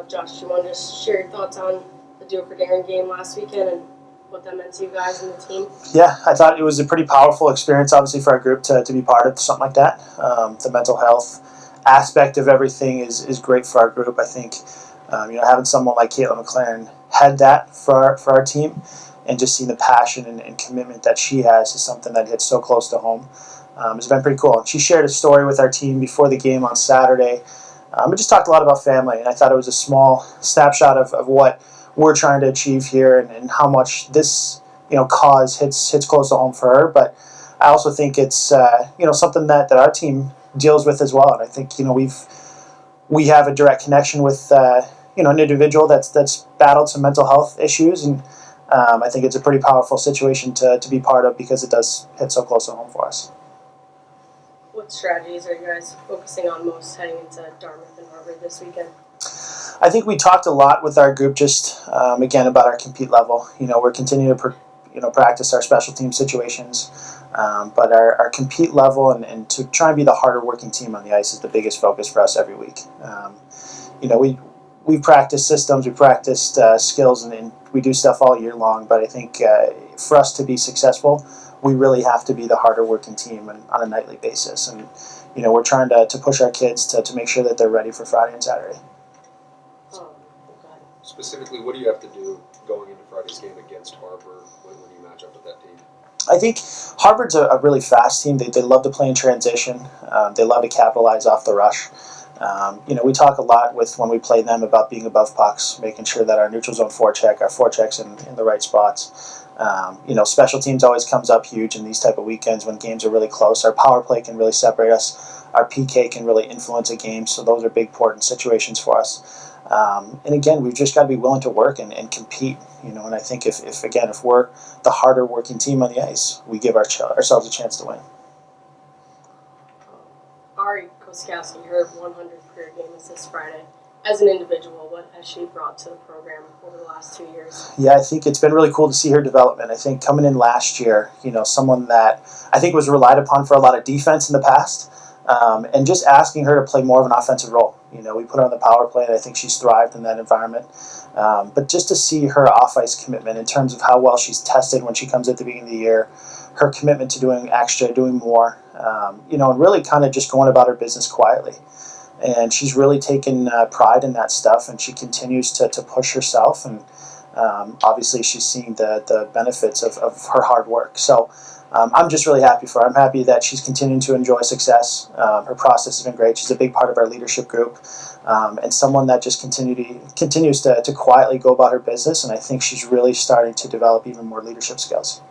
Josh, do you want to just share your thoughts on the Do It for Darren game last weekend and what that meant to you guys and the team? Yeah, I thought it was a pretty powerful experience, obviously, for our group to be part of something like that. The mental health aspect of everything is great for our group. I think having someone like Caitlin McLaren head that for our team, and just seeing the passion and commitment that she has is something that hits so close to home. It's been pretty cool. She shared a story with our team before the game on Saturday. We just talked a lot about family, and I thought it was a small snapshot of what we're trying to achieve here, and how much this cause hits close to home for her. But I also think it's something that our team deals with as well. And I think we have a direct connection with an individual that's battled some mental health issues, and I think it's a pretty powerful situation to be part of because it does hit so close to home for us. What strategies are you guys focusing on most heading into Dartmouth and Harvard this weekend? I think we talked a lot with our group just again about our compete level. We're continuing to practice our special team situations, but our compete level and to try and be the harder working team on the ice is the biggest focus for us every week. We practice systems, we practiced skills, and we do stuff all year long. But I think for us to be successful, we really have to be the harder working team and on a nightly basis. And we're trying to push our kids to make sure that they're ready for Friday and Saturday. Specifically, what do you have to do going into Friday's game against Harvard when you match up with that team? I think Harvard's a really fast team. They love to play in transition. They love to capitalize off the rush. We talk a lot when we play them about being above pucks, making sure that our neutral zone forecheck, our forecheck's in the right spots. Special teams always comes up huge in these type of weekends when games are really close. Our power play can really separate us. Our PK can really influence a game, so those are big important situations for us. And again, we've just got to be willing to work and compete. And I think if we're the harder working team on the ice, we give ourselves a chance to win. Ari Koskowski, her 100th career game is this Friday. As an individual, what has she brought to the program over the last 2 years? Yeah, I think it's been really cool to see her development. I think coming in last year, someone that I think was relied upon for a lot of defense in the past, and just asking her to play more of an offensive role. We put her on the power play, and I think she's thrived in that environment. But just to see her off-ice commitment in terms of how well she's tested when she comes at the beginning of the year, her commitment to doing extra, doing more, and really kind of just going about her business quietly. And she's really taken pride in that stuff, and she continues to push herself. And obviously she's seeing the benefits of her hard work. So I'm just really happy for her. I'm happy that she's continuing to enjoy success. Her process has been great. She's a big part of our leadership group, and someone that just continues to quietly go about her business. And I think she's really starting to develop even more leadership skills.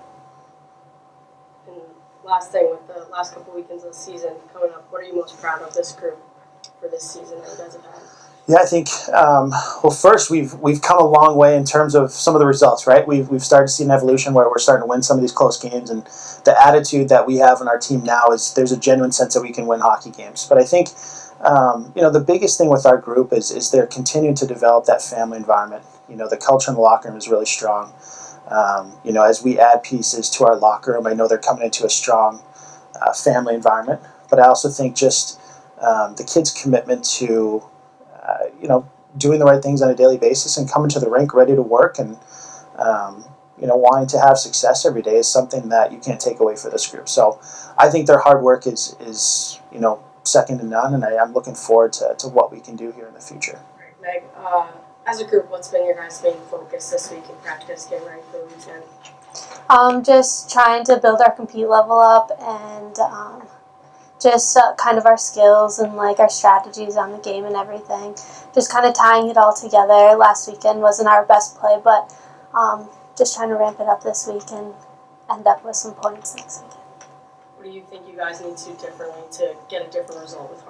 And last thing, with the last couple weekends of the season coming up, what are you most proud of this group for this season that you guys have had? Yeah, I think, first, we've come a long way in terms of some of the results, right? We've started to see an evolution where we're starting to win some of these close games, and the attitude that we have in our team now is there's a genuine sense that we can win hockey games. But I think, the biggest thing with our group is they're continuing to develop that family environment. The culture in the locker room is really strong. As we add pieces to our locker room, I know they're coming into a strong family environment. But I also think just the kids' commitment to doing the right things on a daily basis and coming to the rink ready to work and, wanting to have success every day is something that you can't take away for this group. So I think their hard work is second to none, and I'm looking forward to what we can do here in the future. Meg, as a group, what's been your guys' main focus this week in practice, getting ready for the weekend? Just trying to build our compete level up and just kind of our skills and our strategies on the game and everything. Just kind of tying it all together. Last weekend wasn't our best play, but just trying to ramp it up this week and end up with some points next weekend. What do you think you guys need to do differently to get a different result with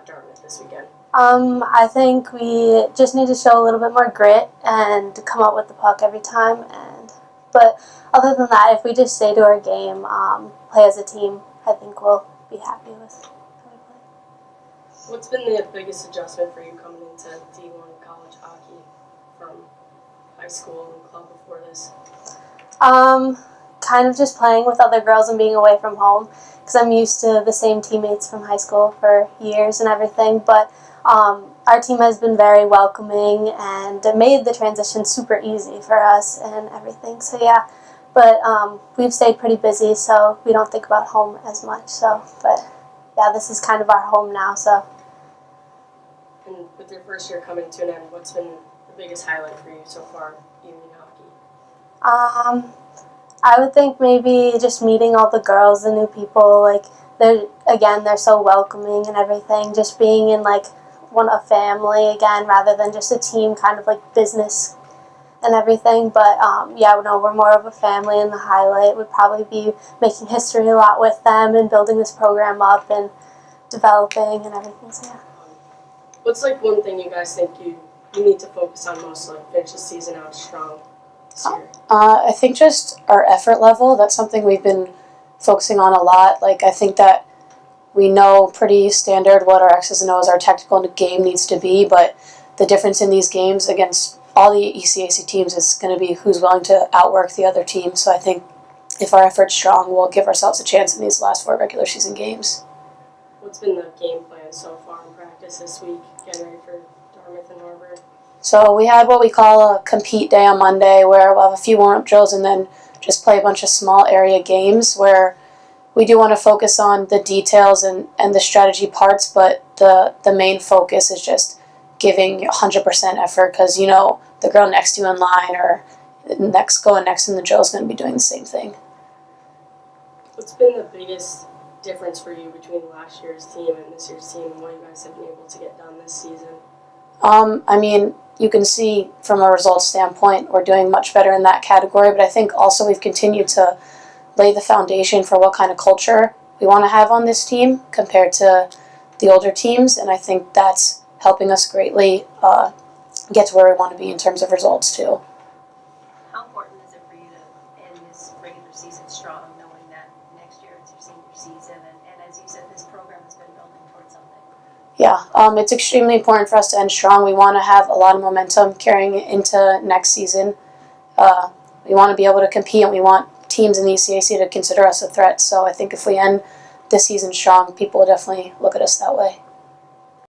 Dartmouth this weekend? I think we just need to show a little bit more grit and come up with the puck every time. But other than that, if we just stay to our game, play as a team, I think we'll be happy with how we play. What's been the biggest adjustment for you coming into D1 college hockey from high school and club before this? Kind of just playing with other girls and being away from home, because I'm used to the same teammates from high school for years and everything. But our team has been very welcoming and it made the transition super easy for us and everything. So yeah, but we've stayed pretty busy, so we don't think about home as much. So, but yeah, this is kind of our home now. So. And with your first year coming to an end, what's been the biggest highlight for you so far, even in hockey? I would think maybe just meeting all the girls, the new people. Like they're so welcoming and everything. Just being in like a family again, rather than just a team, kind of like business and everything. But we're more of a family, and the highlight would probably be making history a lot with them and building this program up and developing and everything. So yeah. What's like one thing you guys think you need to focus on most, like finish the season out strong this year? I think just our effort level. That's something we've been focusing on a lot. Like I think that we know pretty standard what our X's and O's, our tactical game needs to be, but the difference in these games against all the ECAC teams is going to be who's willing to outwork the other team. So I think if our effort's strong, we'll give ourselves a chance in these last 4 regular season games. What's been the game plan so far in practice this week, getting ready for Dartmouth and Harvard? So we had what we call a compete day on Monday, where we'll have a few warm-up drills and then just play a bunch of small area games where we do want to focus on the details and the strategy parts, but the main focus is just giving 100% effort, because the girl next to you in line or going next in the drill is going to be doing the same thing. What's been the biggest difference for you between last year's team and this year's team, and what you guys have been able to get done this season? You can see from a results standpoint, we're doing much better in that category, but I think also we've continued to lay the foundation for what kind of culture we want to have on this team compared to the older teams, and I think that's helping us greatly get to where we want to be in terms of results too. How important is it for you to end this regular season strong, knowing that next year it's your senior season, and as you said, this program has been building towards something? Yeah, it's extremely important for us to end strong. We want to have a lot of momentum carrying into next season. We want to be able to compete, and we want teams in the ECAC to consider us a threat. So I think if we end this season strong, people will definitely look at us that way.